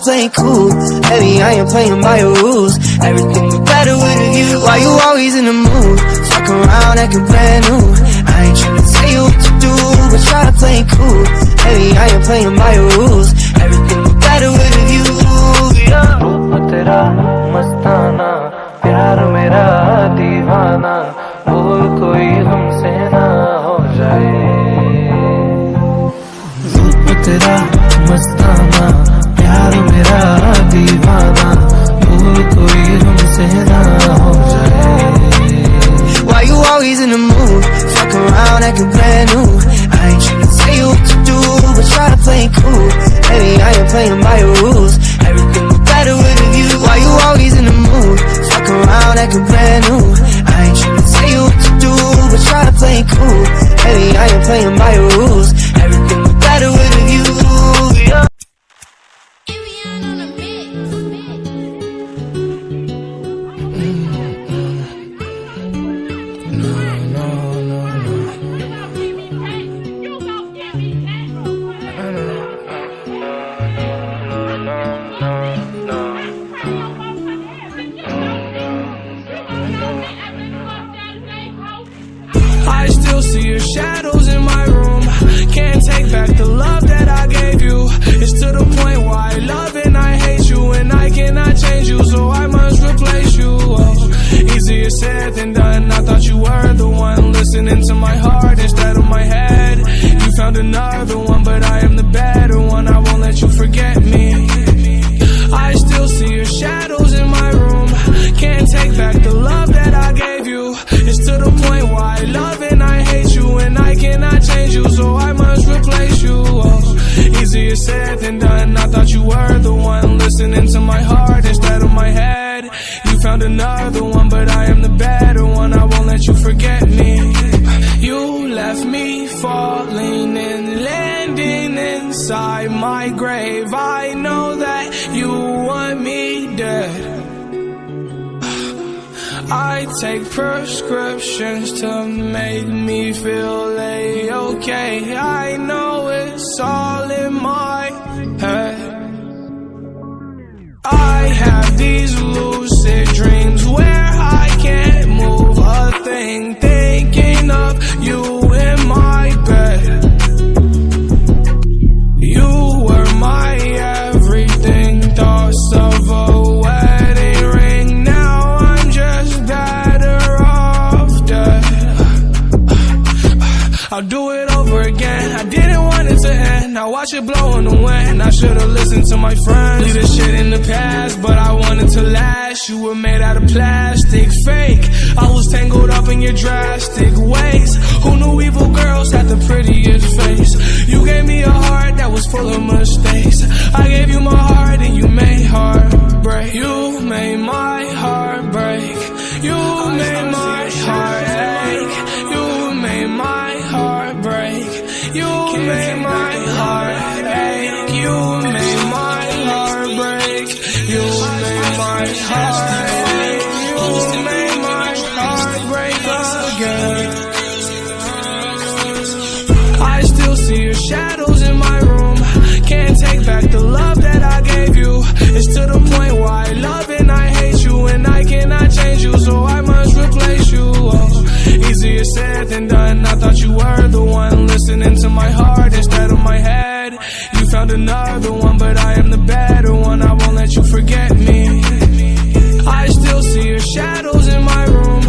play cool. Baby, I ain't playing by your rules. Everything was better with a view. Why you always in the mood? Fuck around, acting brand new. I ain't tryna tell you what to do, but try to play cool. Baby, I ain't playing by your rules. Everything was better with a view. रूप तेरा मस्ताना, प्यार मेरा दीवाना, भूल कोई हमसे ना हो जाए। रूप तेरा मस्ताना, प्यार मेरा दीवाना, भूल कोई हमसे ना हो जाए। Why you always in the mood? Fuck around, acting brand new. I ain't tryna tell you what to do, but try to play cool. Baby, I ain't playing by your rules. Everything was better with a view. Why you always in the mood? Fuck around, acting brand new. I ain't tryna tell you what to do, but try to play cool. Baby, I ain't playing by your rules. Everything was better with a view. Yeah. I still see your shadows in my room. Can't take back the love that I gave you. It's to the point where I love and I hate you, and I cannot change you, so I must replace you. Oh, easier said than done. I thought you were the one listening to my heart instead of my head. You found another one, but I am the better one. I won't let you forget me. I still see your shadows in my room. Can't take back the love that I gave you. It's to the point where I love and I hate you, and I cannot change you, so I must replace you. Oh, easier said than done. I thought you were the one listening to my heart instead of my head. You found another one, but I am the better one. I won't let you forget me. You left me falling and landing inside my grave. I know that you want me dead. I take prescriptions to make me feel A-okay. I know it's all in my head. I have these lucid dreams where I can't move a thing, thinking of you in my bed. You were my everything, thoughts of a wedding ring. Now I'm just better off dead. I'll do it over again. I didn't want it to end. Now watch it blow in the wind. I should've listened to my friends. Leave this shit in the past, but I wanted to last. You were made out of plastic, fake. I was tangled up in your drastic ways. Who knew evil girls had the prettiest face? You gave me a heart that was full of mistakes. I gave you my heart and you made heartbreak. You made my heart break. You made my heart ache. You made my heart break. You made my heart ache. You made my heart break. You made my heart ache. You made my heart break again. I still see your shadows in my room. Can't take back the love that I gave you. It's to the point where I love and I hate you, and I cannot change you, so I must replace you. Oh, easier said than done. I thought you were the one listening to my heart instead of my head. You found another one, but I am the better one. I won't let you forget me. I still see your shadows in my room.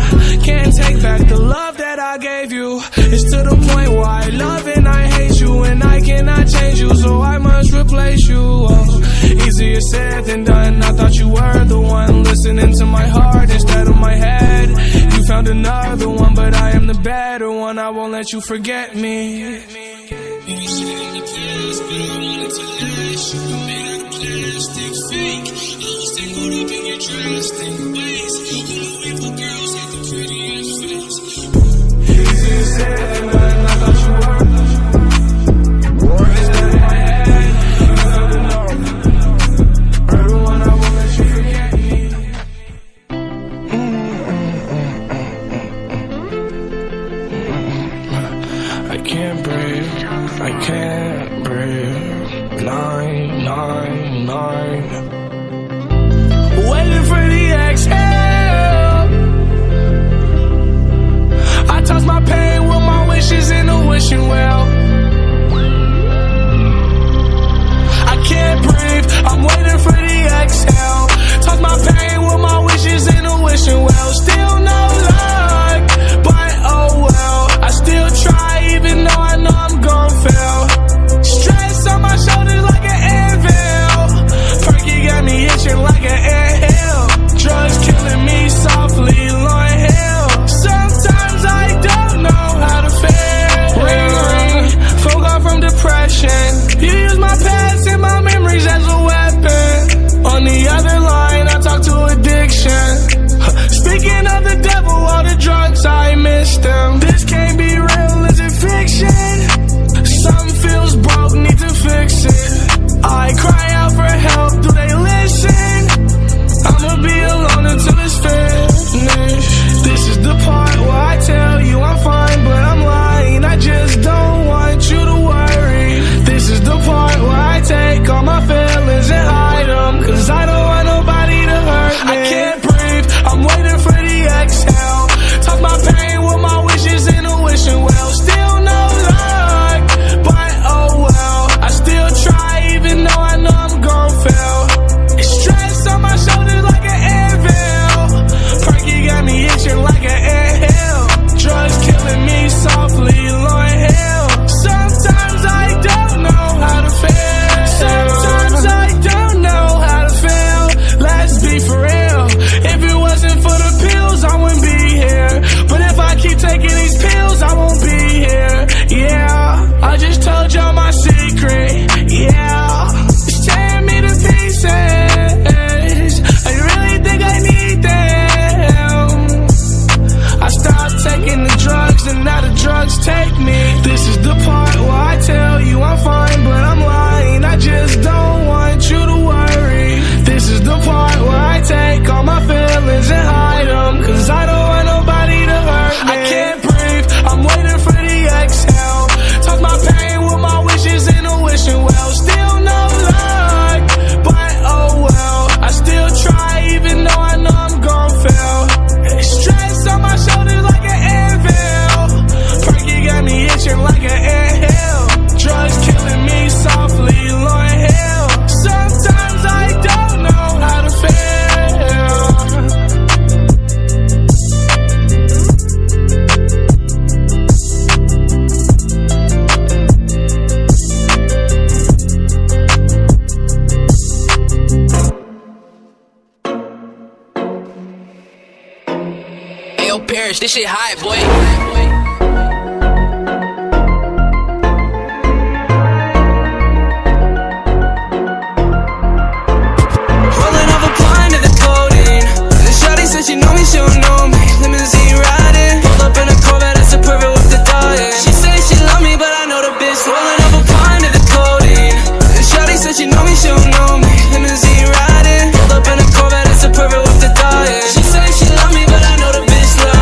Can't take back the love that I gave you. It's to the point where I love and I hate you, and I cannot change you, so I must replace you. Oh, easier said than done. I thought you were the one listening to my heart instead of my head. You found another one, but I am the better one. I won't let you forget me. I can't breathe, I can't breathe. 999 Mario Parrish, this shit hot, boy. Rolling up a pint of the codeine. The shawty said she know me, she don't know me. Limousine riding, pulled up in a Corvette, that's a pervert with the dying. She say she love me, but I know the bitch. Rolling up a pint of the codeine. The shawty said she know me, she don't know me. Limousine riding, pulled up in a Corvette, that's a pervert with the dying. She say she love me, but I know the bitch lying.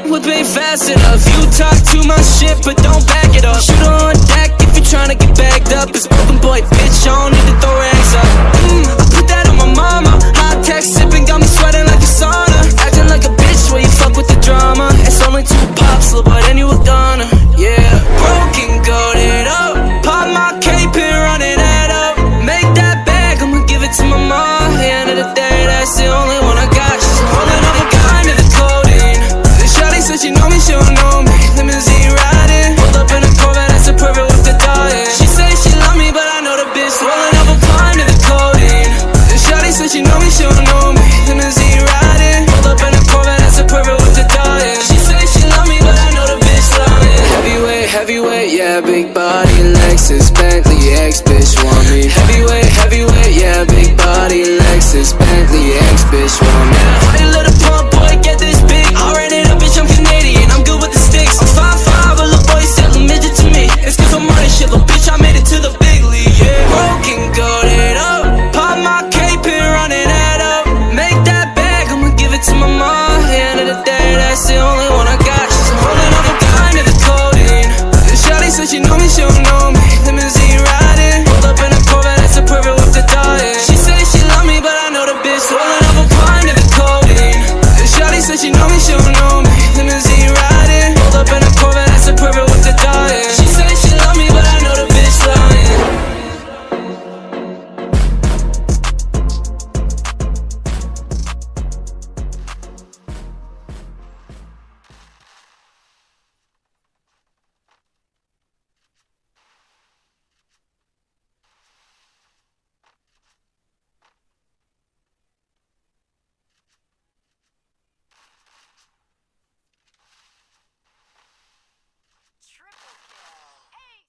Whip ain't fast enough. You talk too much shit, but don't back it up. Shoot on deck if you tryna get bagged up. It's broken boy, bitch, I don't need to throw rags up. I put that on my mama. High tech sipping, got me sweating like a sauna. Acting like a bitch where you fuck with the drama. It's only 2 pops, little boy, then you a goner. Yeah, broken, goated up. Pop my cape and run it head up. Make that bag, I'ma give it to my mom. At the end of the day, that's the only one I got. She's holding up a kind of the codeine. The shawty said she know me, she don't know me. Limousine riding, pulled up in a Corvette, that's a pervert with the dying. She say she love me, but I know the bitch. Rolling up a pint of the codeine. The shawty said she know me, she don't know me. Limousine riding, pulled up in a Corvette, that's a pervert with the dying. She say she love me, but I know the bitch lying. Heavyweight, heavyweight, yeah, big body, Lexus, Bentley, ex-bitch want me. Heavyweight, heavyweight, yeah, big body, Lexus, Bentley, ex-bitch want me.